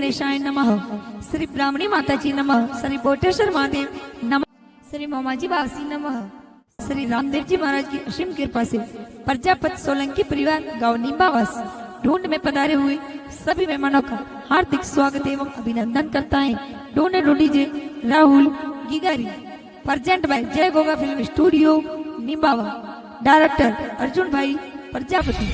गणेशाय नमः, श्री ब्राह्मणी माताजी नमः, श्री बोटेश्वर महादेव नमः, श्री मोमाजी बासी नमः। श्री रामदेव जी महाराज की असीम कृपा से प्रजापति सोलंकी परिवार गांव नींबावास ढूंढ में पधारे हुए सभी मेहमानों का हार्दिक स्वागत एवं अभिनंदन करता है। ढूंढ DJ Rahul Gigari, present by Jai Goga film studio Nimbawa, director Arjun भाई प्रजापति।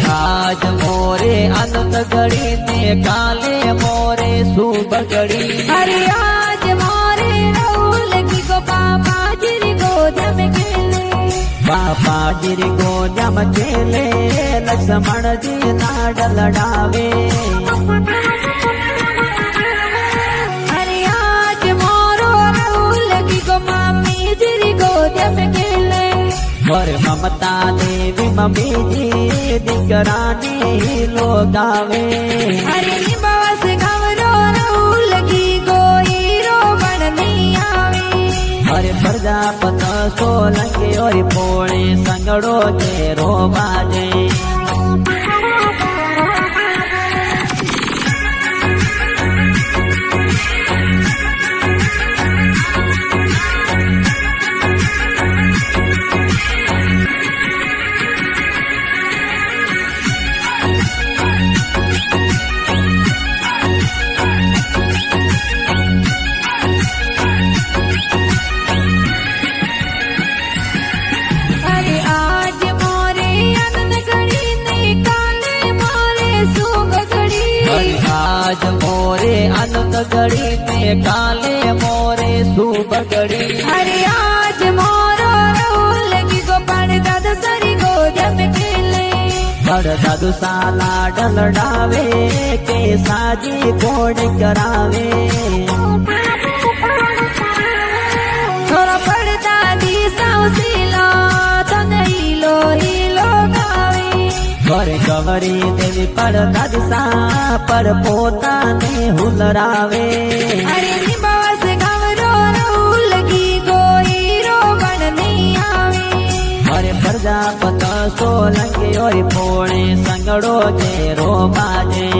आज मोरे अनंत घड़ी ने काले मोरे शुभ घड़ी। अरे आज मोरे राहुल की को पापा जिरी गोद में खेले, पापा जिरी गोद में खेले, लक्ष्मण जी नाड लड़ावे। अरे आज मोरो राहुल की को मामी जिरी गोद में खेले, और ममता देवी मम्मी जी दिकरानी लोग आवे। अरे निबास गवरो राहुल की कोई रोबण नहीं आवे। अरे प्रजापत सोलंकी और पोड़े संगड़ो के रो बाजे। आज मोरे अनंत घड़ी में काले मोरे शुभ घड़ी। अरे आज मोरो राहुल की को दाद सरी गोद में खेले, दादू साला डलडावे के साजी कोड करावे। थोड़ा पड़ता दी साउसीला तो नहीं लो ही लो गावे। घर गवरी देवी पर दादसा पर पोता ने हुलरावे। अरे निबास गवरो राहुल की कोई रोबण नहीं आवे। अरे प्रजापत सोलंकी और पोड़े संगड़ो के रो बाजे।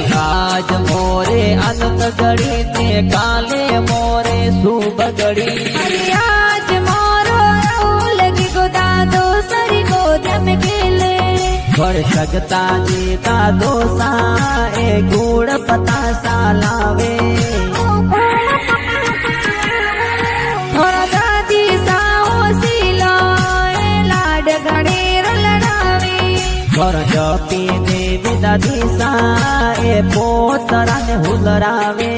आज मोरे अनंत घड़ी ने काले मोरे शुभ घड़ी। अरे आज मोरो राहुल की को दादो सरी गोद में खेले, पर सगता जी दादो सा ए गुड़ पता सा लावे। थोड़ा दादी साओ सीला लाड घड़ेर लड़ावे। और जपी देवी दादी सा ए पोतरा ने हुलरावे।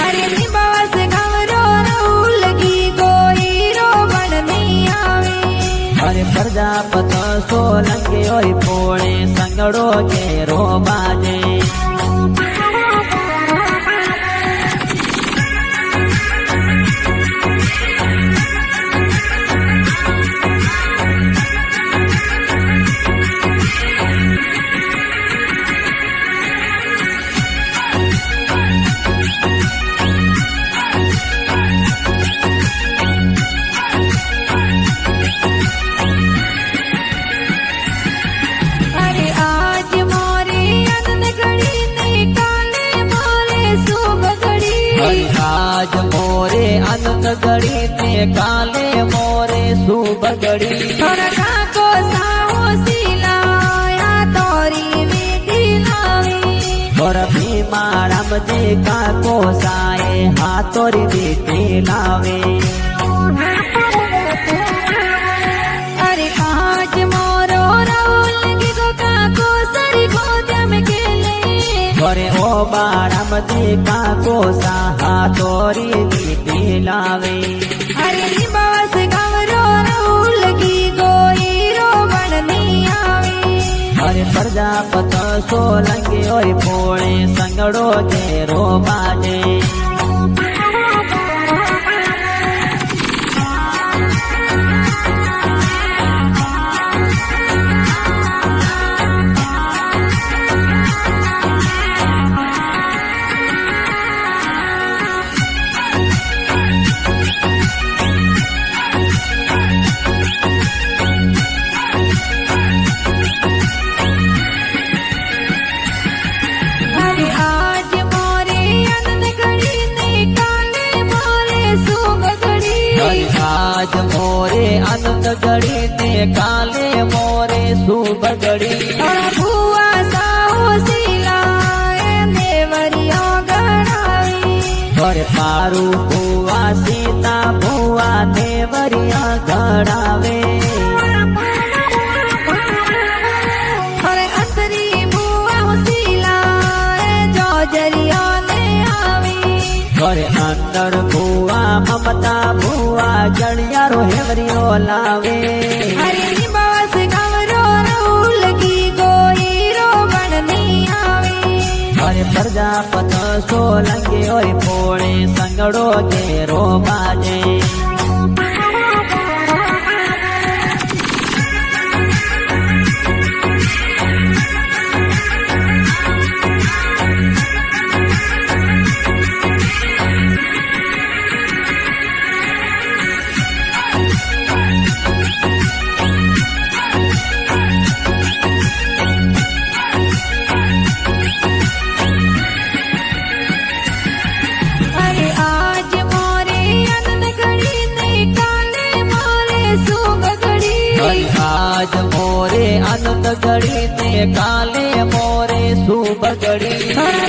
अरे निबास गवरो राहुल की कोई रोबण नहीं आवे। अरे प्रजापत सोलंकी और पोड़े संगड़ो के रो बाजे। आज मोरे अनंत घड़ी ने काले मोरे शुभ घड़ी। को साहो सिलाया तोरी में और भीमा रामजी का कोसाए हाथोरी बेटी लावे। अरे आज मोरो राहुल की गोका को सरी गोद में खेले। और ओ रामजी का कोसा हाथोरी बेटी लावे। अरे निवास गावरो राहुल की गोई रो बननी आवे। अरे प्रजापत सोलंकी ओय पोळे संगड़ो घेरो बाजे। आज मोरे आनंद गड़ी ने काले मोरे शुभ गड़ी। भुआ साहो सिलाए देवरिया गढ़ावी। और पारू भुआ सीता भुआ देवरिया गढ़ावे। और अंतरी भुआ सिलाए जोजरिया ने आवी। और अंदर भुआ ममता भुआ जड़िया रोहेवरियो लावे। अरे निवास गावरो राहुल की गोई रो बननी आवी। अरे प्रजापत सोलंकी ओय पोळे संगड़ो घेरो बाजे। आज मोरे आनंद गड़ी ने काले मोरे शुभ गड़ी।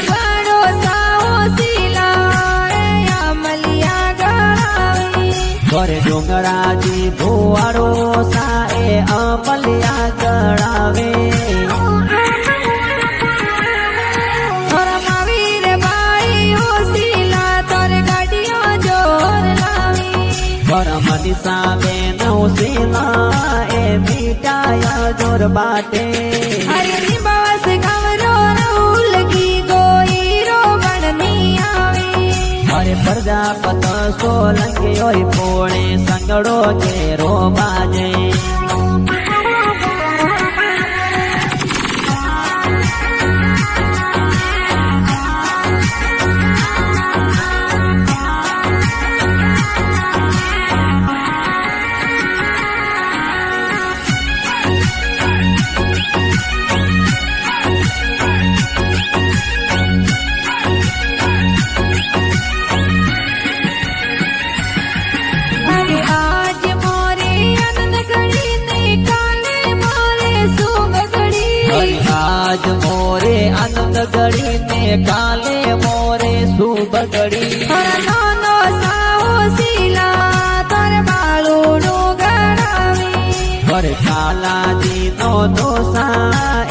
बड़ो साहो सिलाए अमलिया गढ़ावी। और डोंगरा जी भुआरो साए अमलिया गढ़ावे। और महावीर भाई हो सिला तोर गाड़िया जोर लावी। और मनीषा में नौसिला मिटाया जोर बाटे। अरे निवास गावरो राहुल की गोई रो बननी आवी। अरे प्रजापत सोलंकी ओय पोळे संगड़ो घेरो बाजे। आज मोरे आनंद गड़ी ने काले मोरे शुभ गड़ी। और नानो साहो सिला तोर बालूडो गढ़ावी। और काला जी नो दोसा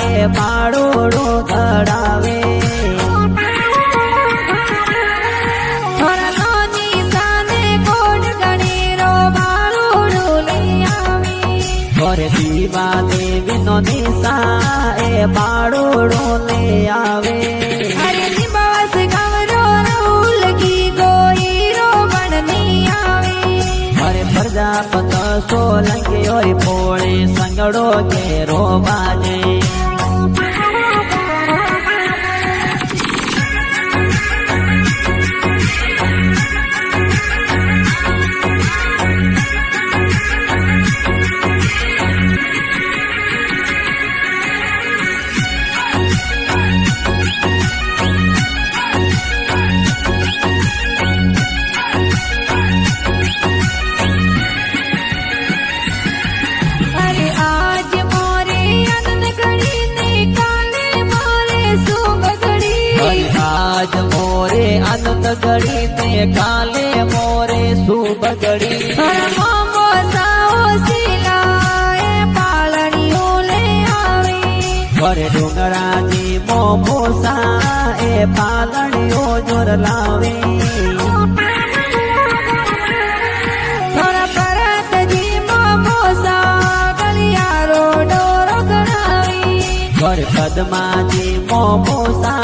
ए बाड़ोड़ो गढ़ावे। और नानी साने कोट गणेरो बालूडो ले आवी। और दीवा देवी नो निशा ए बाड़ोड़ो ले आवे। अरे निवास गावरो राहुल की गोई रो बननी आवी। अरे प्रजापत सोलंकी ओय पोळे संगड़ो घेरो बाजे। अरे आज मोरे आनंद गढ़ी કાલે મોરે સુબગડી મોમો સાઓ સિલાએ પાલણીઓ લે આવી ઘરે ડુંગરાજી મોમોસા એ પાલણીઓ જોર લાવે થોડા પરતજી મોમો સા ગલિયારો ડોરો ગણાવી ઘર પદમાજી મોમોસા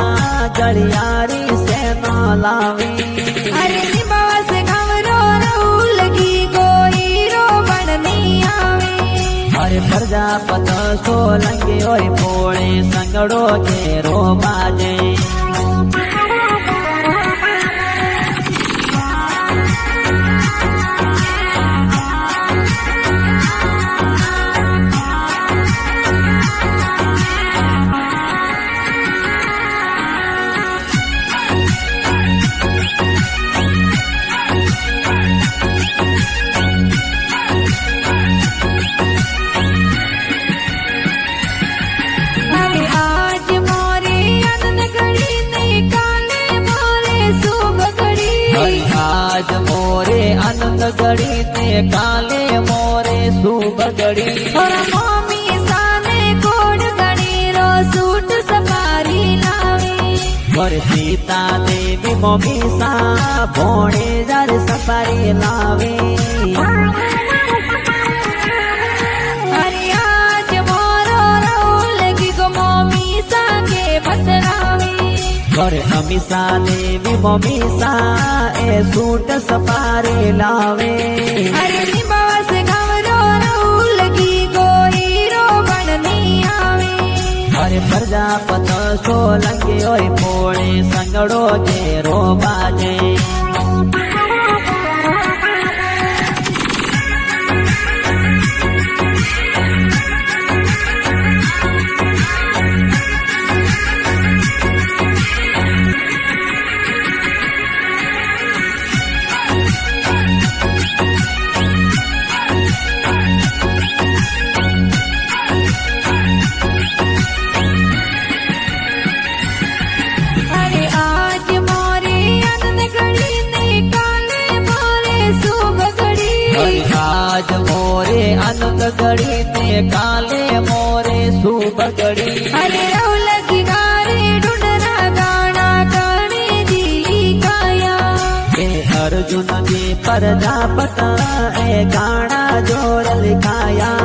ગળિયારી સે ન લાવી અરે નિબાસ ઘમરો રહું લગી ગોઈરો બણની આવી હરે પ્રજાપત સોલંકી હોય પોળે સંગડો ઘેરો બાજે હવે આજ મોરે અનન ઘડી ને કાલે મોરે શુભ ઘડી આજ મોરે આનંદ ગળી ને કાલે મોરે સુબગડી થોડા મોમી સાને કોડ ઘડી રો સૂટ સફારી લાવી ઘર સીતા દેવી મોમીસા ભોણે જર સફારી લાવે અરે આજ મોરો રહું લગી ગો મોમી સાગે બતરાવી ઘર અમીસા દેવી મોમીસા એ સૂટ સફારી લાવે અરે નિબાસ ઘમરો રહું લગી ગોઈરો બણની આવી હરે પ્રજાપત સોલંકી હોય પોળે સંગડો ઘેરો બાજે અરે આજ મોરે અનન ઘડી ને કાલે મોરે શુભ ઘડી આજ મોરે આનંદ ગળી ને કાલે મોરે સુબગડી અરે રહું લગી ગારે ઢૂંઢના ગાણા ગાણે જીલી કાયા એ અર્જુન જી પ્રજાપત એ ગાણા જોર લિખાયા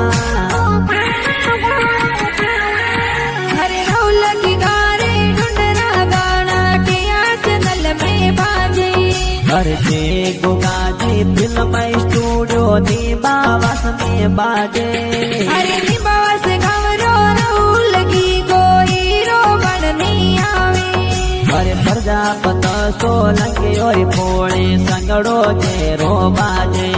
અરે રહું લગી ગારે ઢૂંઢના ગાણા ટિયા ચનલ में बाजे घर से गुगाजी फिल्म स्टूडियो नी बावस में बाजे अरे निबास घमरो रहूं लगी गोईरो बणनी आवे घर प्रजापत सोलंकी और पोळे संगड़ो घेरो बाजे